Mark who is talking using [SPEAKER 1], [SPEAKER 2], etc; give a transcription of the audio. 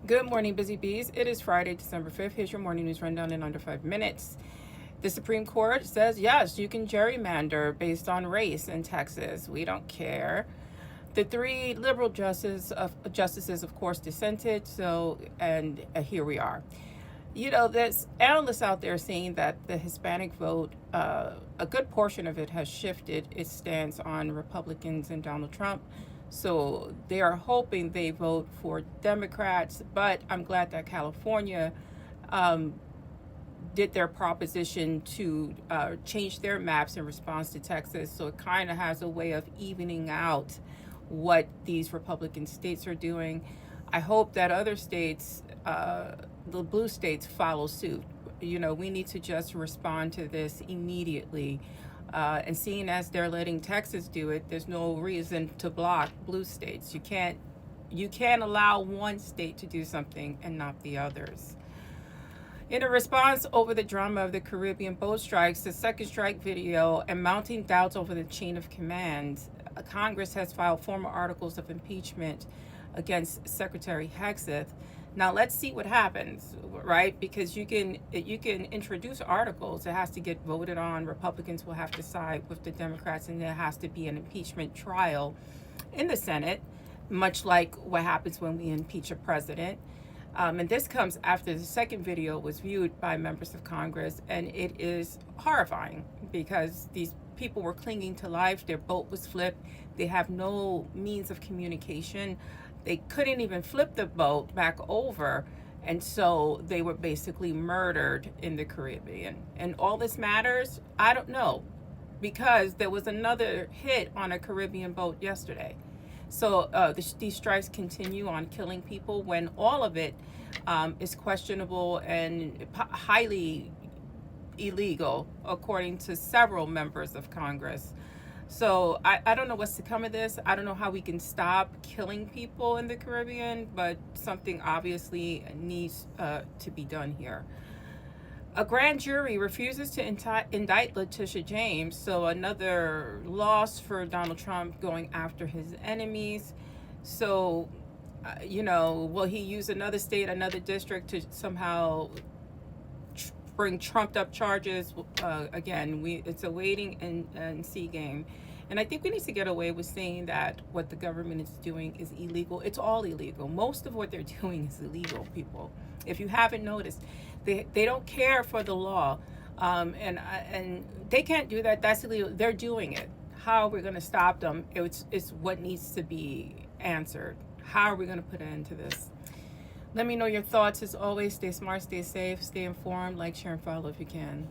[SPEAKER 1] Good morning, Busy Bees. It is Friday, December 5th. Here's your morning news rundown in under 5 minutes. The Supreme Court says, yes, you can gerrymander based on race in Texas. We don't care. The three liberal justices, of course, dissented. And here we are. There's analysts out there saying that the Hispanic vote, a good portion of it has shifted its stance on Republicans and Donald Trump. So they are hoping they vote for Democrats, but I'm glad that California did their proposition to change their maps in response to Texas. So it kind of has a way of evening out what these Republican states are doing. I hope that other states, the blue states, follow suit. We need to just respond to this immediately. And seeing as they're letting Texas do it, there's no reason to block blue states. You can't allow one state to do something and not the others. In a response over the drama of the Caribbean boat strikes, the second strike video, and mounting doubts over the chain of command, Congress has filed formal articles of impeachment against Secretary Hegseth. Now let's see what happens, right? Because you can introduce articles. It has to get voted on. Republicans will have to side with the Democrats, and there has to be an impeachment trial in the Senate, much like what happens when we impeach a president. And this comes after the second video was viewed by members of Congress, and it is horrifying because these people were clinging to life. Their boat was flipped. They have no means of communication. They couldn't even flip the boat back over, and so they were basically murdered in the Caribbean. And all this matters? I don't know, because there was another hit on a Caribbean boat yesterday. So these strikes continue on killing people when all of it is questionable and highly illegal, according to several members of Congress. So I don't know what's to come of this. I don't know how we can stop killing people in the Caribbean, but something obviously needs to be done here. A grand jury refuses to indict Letitia James, so another loss for Donald Trump going after his enemies. So, will he use another state, another district to somehow bring trumped up charges? Again, it's a waiting and see game. And I think we need to get away with saying that what the government is doing is illegal. It's all illegal. Most of what they're doing is illegal, people. If you haven't noticed, they don't care for the law, and they can't do that. That's illegal. They're doing it. How are we going to stop them? It's what needs to be answered. How are we going to put an end to this? Let me know your thoughts. As always, stay smart, stay safe, stay informed, like, share, and follow if you can.